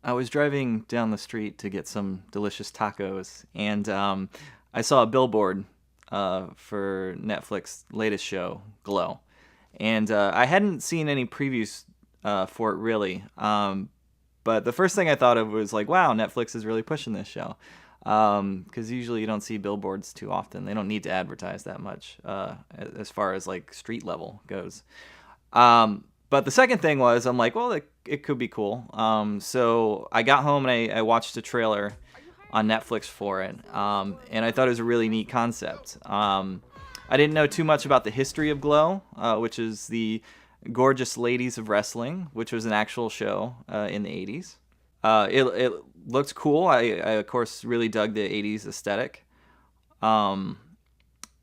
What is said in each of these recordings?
I was driving down the street to get some delicious tacos, and I saw a billboard for Netflix's latest show, Glow. And I hadn't seen any previews for it really. But the first thing I thought of was like, wow, Netflix is really pushing this show. Because usually you don't see billboards too often. They don't need to advertise that much as far as like street level goes. But the second thing was, I'm like, well, it could be cool. So I got home and I watched a trailer on Netflix for it, and I thought it was a really neat concept. I didn't know too much about the history of Glow, which is the Gorgeous Ladies of Wrestling, which was an actual show in the 80s. It looked cool. I, of course, really dug the 80s aesthetic. So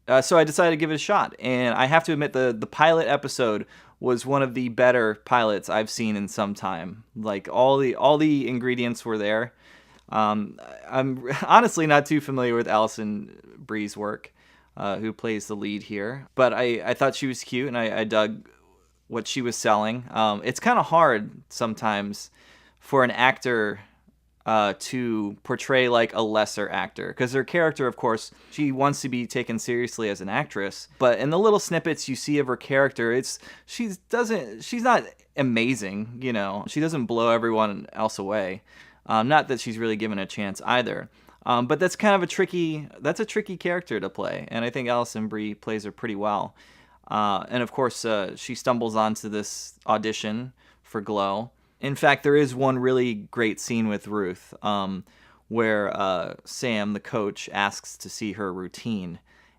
I decided to give it a shot, and I have to admit the pilot episode was one of the better pilots I've seen in some time. Like all the ingredients were there. I'm honestly not too familiar with Alison Brie's work, who plays the lead here, but I thought she was cute, and I dug what she was selling. It's kind of hard sometimes for an actor to portray like a lesser actor, because her character, of course, she wants to be taken seriously as an actress, but in the little snippets you see of her character, she's not amazing, she doesn't blow everyone else away. Not that she's really given a chance either. But that's kind of a tricky character to play, and I think Alison Brie plays her pretty well. And of course, she stumbles onto this audition for Glow. In fact, there is one really great scene with Ruth, where Sam, the coach, asks to see her routine.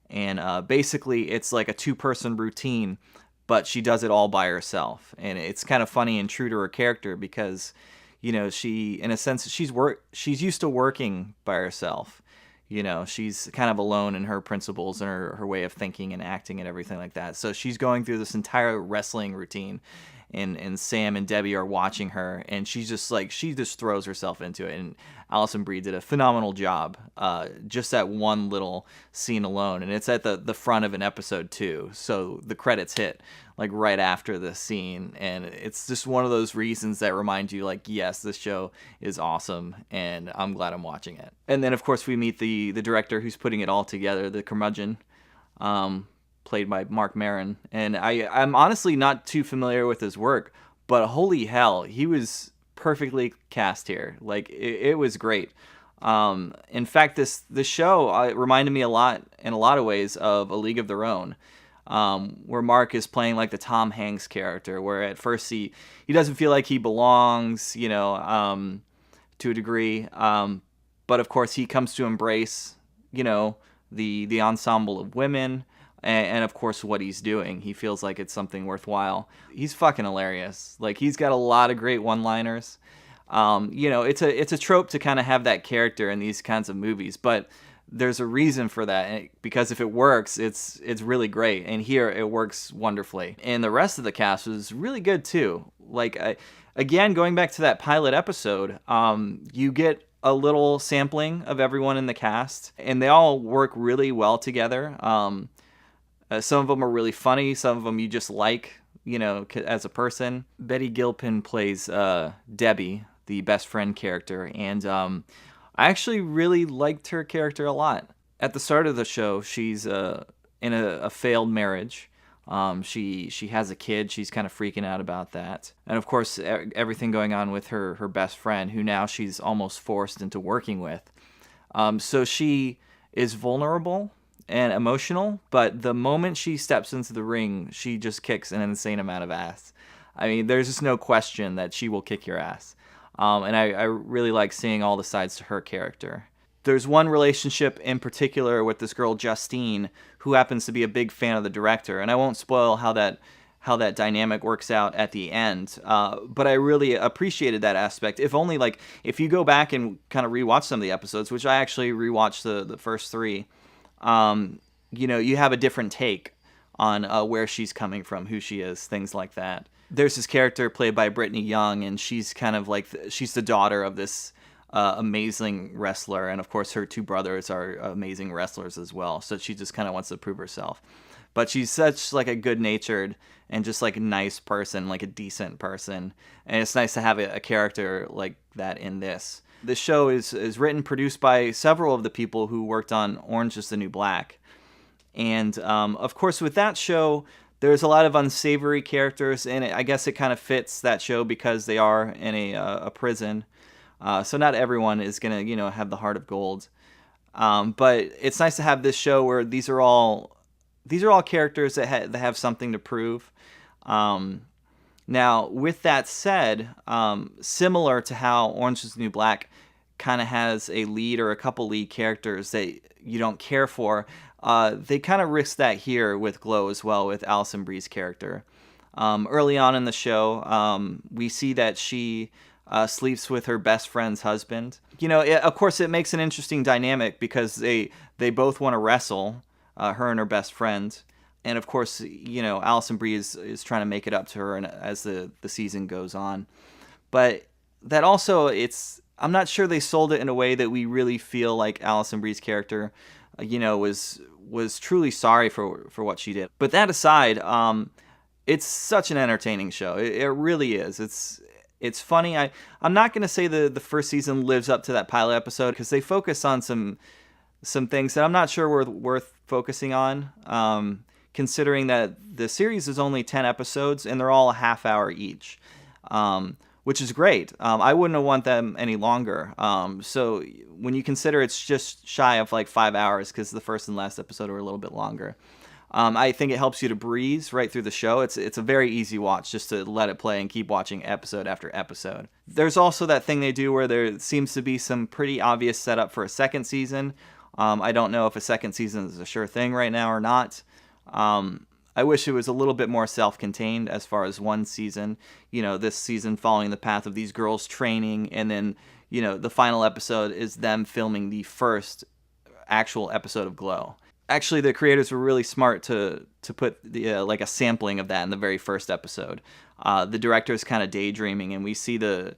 And basically, it's like a two-person routine, but she does it all by herself. And it's kind of funny and true to her character because, she, in a sense, she's used to working by herself. She's kind of alone in her principles and her way of thinking and acting and everything like that. So she's going through this entire wrestling routine, and Sam and Debbie are watching her, and she just throws herself into it. And Alison Brie did a phenomenal job, just that one little scene alone, and it's at the front of an episode too. So the credits hit like right after the scene, and it's just one of those reasons that remind you, like, yes, this show is awesome, and I'm glad I'm watching it. And then of course we meet the director who's putting it all together, the curmudgeon. Played by Mark Maron, and I'm honestly not too familiar with his work, but holy hell, he was perfectly cast here. Like, it was great. In fact, this show reminded me in a lot of ways of A League of Their Own, where Mark is playing like the Tom Hanks character, where at first he doesn't feel like he belongs, to a degree, but of course he comes to embrace, the ensemble of women. And of course, what he's doing, he feels like it's something worthwhile. He's fucking hilarious. Like, he's got a lot of great one-liners. It's a trope to kind of have that character in these kinds of movies, but there's a reason for that, because if it works, it's really great. And here, it works wonderfully. And the rest of the cast was really good too. Like, again, going back to that pilot episode, you get a little sampling of everyone in the cast, and they all work really well together. Some of them are really funny. Some of them you just like, as a person. Betty Gilpin plays Debbie, the best friend character, and I actually really liked her character a lot. At the start of the show, she's in a failed marriage. She has a kid. She's kind of freaking out about that. And of course, everything going on with her best friend, who now she's almost forced into working with. So she is vulnerable and emotional, but the moment she steps into the ring, she just kicks an insane amount of ass. I mean, there's just no question that she will kick your ass. And I really like seeing all the sides to her character. There's one relationship in particular with this girl, Justine, who happens to be a big fan of the director, and I won't spoil how that dynamic works out at the end. But I really appreciated that aspect. If you go back and kind of rewatch some of the episodes, which I actually rewatched the first three, you have a different take on where she's coming from, who she is, things like that. There's this character played by Brittany Young, and she's kind of like, she's the daughter of this amazing wrestler, and of course her two brothers are amazing wrestlers as well, so she just kind of wants to prove herself. but she's such like a good-natured and just like a nice person, like a decent person. And it's nice to have a character like that in this. The show is written, produced by several of the people who worked on Orange is the New Black. And of course, with that show, there's a lot of unsavory characters in it. I guess it kind of fits that show because they are in a prison. So not everyone is going to, have the heart of gold. But it's nice to have this show where these are all characters that have something to prove. Now, with that said, similar to how Orange is the New Black kind of has a lead or a couple lead characters that you don't care for, they kind of risk that here with Glow as well, with Alison Brie's character. Early on in the show, we see that she sleeps with her best friend's husband. Of course, it makes an interesting dynamic because they both want to wrestle, her and her best friend. And of course, Alison Brie is trying to make it up to her, and as the season goes on. But that also, I'm not sure they sold it in a way that we really feel like Alison Brie's character, was truly sorry for what she did. But that aside, it's such an entertaining show. It really is. It's funny. I'm not going to say the first season lives up to that pilot episode because they focus on some things that I'm not sure were worth focusing on. Considering that the series is only 10 episodes and they're all a half hour each, which is great. I wouldn't want them any longer. So when you consider it's just shy of like 5 hours because the first and last episode were a little bit longer, I think it helps you to breeze right through the show. It's a very easy watch just to let it play and keep watching episode after episode. There's also that thing they do where there seems to be some pretty obvious setup for a second season. I don't know if a second season is a sure thing right now or not. I wish it was a little bit more self-contained as far as one season, this season following the path of these girls training, and then, the final episode is them filming the first actual episode of Glow. Actually, the creators were really smart to put the like a sampling of that in the very first episode. The director is kind of daydreaming, and we see the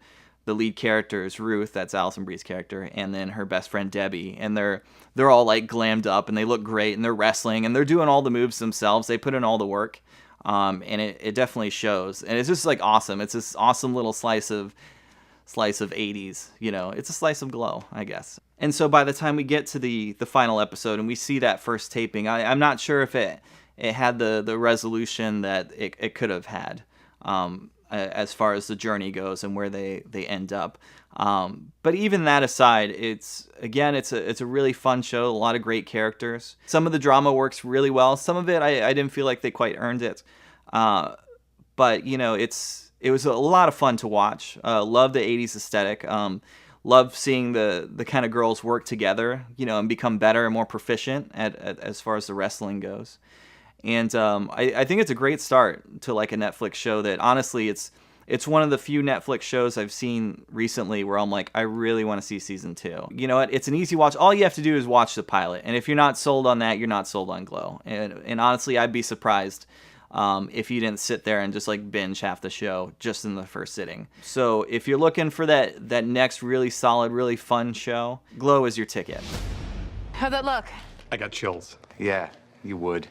lead characters, Ruth, that's Alison Brie's character, and then her best friend Debbie, and they're all like glammed up and they look great and they're wrestling and they're doing all the moves themselves. They put in all the work, and it definitely shows. And it's just like awesome. It's this awesome little slice of 80s. It's a slice of Glow, I guess. And so by the time we get to the final episode and we see that first taping, I'm not sure if it had the resolution that it could have had. As far as the journey goes and where they end up. But even that aside, it's a really fun show, a lot of great characters. Some of the drama works really well. Some of it, I didn't feel like they quite earned it. But, it was a lot of fun to watch. Love the 80s aesthetic. Love seeing the kind of girls work together, and become better and more proficient at as far as the wrestling goes. And I think it's a great start to like a Netflix show that honestly it's one of the few Netflix shows I've seen recently where I'm like, I really want to see season 2. You know what? It's an easy watch. All you have to do is watch the pilot. And if you're not sold on that, you're not sold on Glow. And honestly, I'd be surprised if you didn't sit there and just like binge half the show just in the first sitting. So if you're looking for that next really solid, really fun show, Glow is your ticket. How'd that look? I got chills. Yeah, you would.